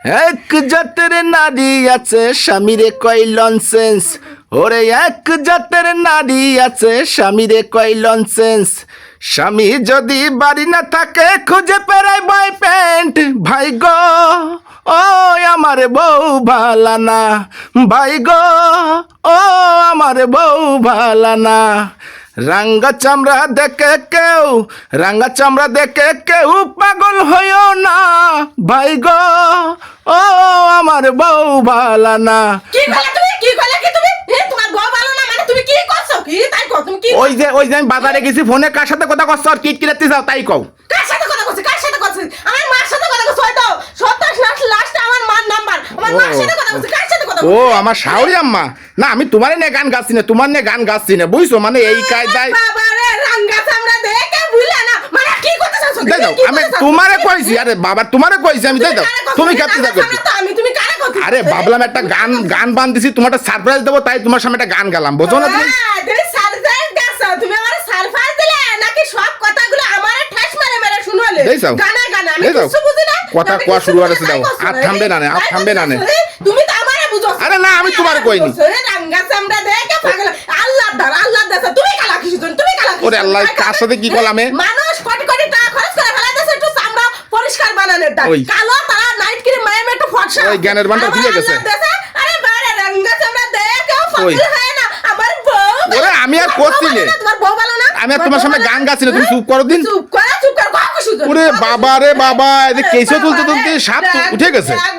এক জাতের নারী আছে স্বামীরে কয় লনসেন্স, ওরে এক জাতের নারী আছে স্বামীরে কয় লনসেন্স। স্বামী যদি বাড়ি না থাকে খুঁজে পেরায় বয়ফ্রেন্ড। ভাই গো ও আমার বউ ভালা না, ভাই গো ও আমার বউ ভালা না। রাঙ্গা চামড়া দেখে কেউ, রাঙ্গা চামড়া দেখে কেউ পাগল হইও না। ভাই গো ও আমার বউ ভালা না। কি কইলা তুমি? কি কইলা কি তুমি? তোমার বউ ভালো না মানে তুমি কি করছো? কি তাই কও তুমি কি? ওই যে আমি বাজারে গেছি, ফোনে কার সাথে কথা কচ্ছ আর কিটকিরাতে যাও তাই কও। কার সাথে কথা কইছিস? কার সাথে কইছিস? আমার মার সাথে কথা কইছিস হয়তো। 27 লাস্ট আমার মার নাম্বার। আমার মার সাথে কথা কইছিস? কার সাথে কথা ও কইছিস? আমার শাওরি আম্মা না, আমি তোমার নিয়ে গান গাচ্ছি না, তোমার নিয়ে গান গাচ্ছি না, বুঝছো? মানে এই কায়দায় বাবা রে রাঙ্গা চামড়া দেখে ভুলে না মানে কি করতেছস? দেই দাও, আমি তোমারে কইছি। আরে বাবা তোমারে কইছি আমি, দেই দাও তুমি কাটতে থাকো। আমি তুমি কারে কইছিস? আরে ভাবলাম একটা গান বান্ধিছি, তোমার একটা সারপ্রাইজ দেবো, তাই তোমার সামনে একটা গান গালাম, বুঝো না তুমি? তুমি সারপ্রাইজ দাও, তুমি আমার সারপ্রাইজ দিলে নাকি সব কথাগুলো আমারে ঠাস মেরে মেরে শুনালে? দেইছাও? গানা গানা আমি দেইছাও? কিছু বুঝি না। কথা আমি কোয়া কিছু শুরু বুঝি হয়েছে, না, দাও। তাই করছো আর না? থামবে না নে, আর তাই থামবে না নে। করছো না? তুমি তো আমারে বুঝো। আরে না, আমি তোমারে কইনি। রাঙ্গা চামড়া দেখে পাগল। আল্লাহর দার আল্লাহর দাস তুমি কালা কিছু তুমি কালা কিছু। ওরে আল্লাহ, কার সাথে কি করলাম এ? মানুষ কোটি কোটি টাকা খরচ করে ফেলাইতেছে একটু চামড়া পরিষ্কার বানানোর টাকা। ওই। কালো তারা নাইট ক্রিম মায়ের একটু ফর্সা। ওই জ্ঞানের ভান্ডার খুলে গেছে। আমার আল্লাহর দাস, আরে বারে রাঙ্গা চামড়া দেখে ওই। পাগল হয় না। আমার বউ ওরে আমি আর করছি নে। তোমার বউ ভালো না? আমি আর তোমার সামনে গান গাচ্ছি না, তুমি চুপ করো দিন। চুপ কর কাকু শুধু। ওরে বাবা রে বাবা, এই যে কেসও তুলতে তুলতে সাপ উঠে গেছে। এক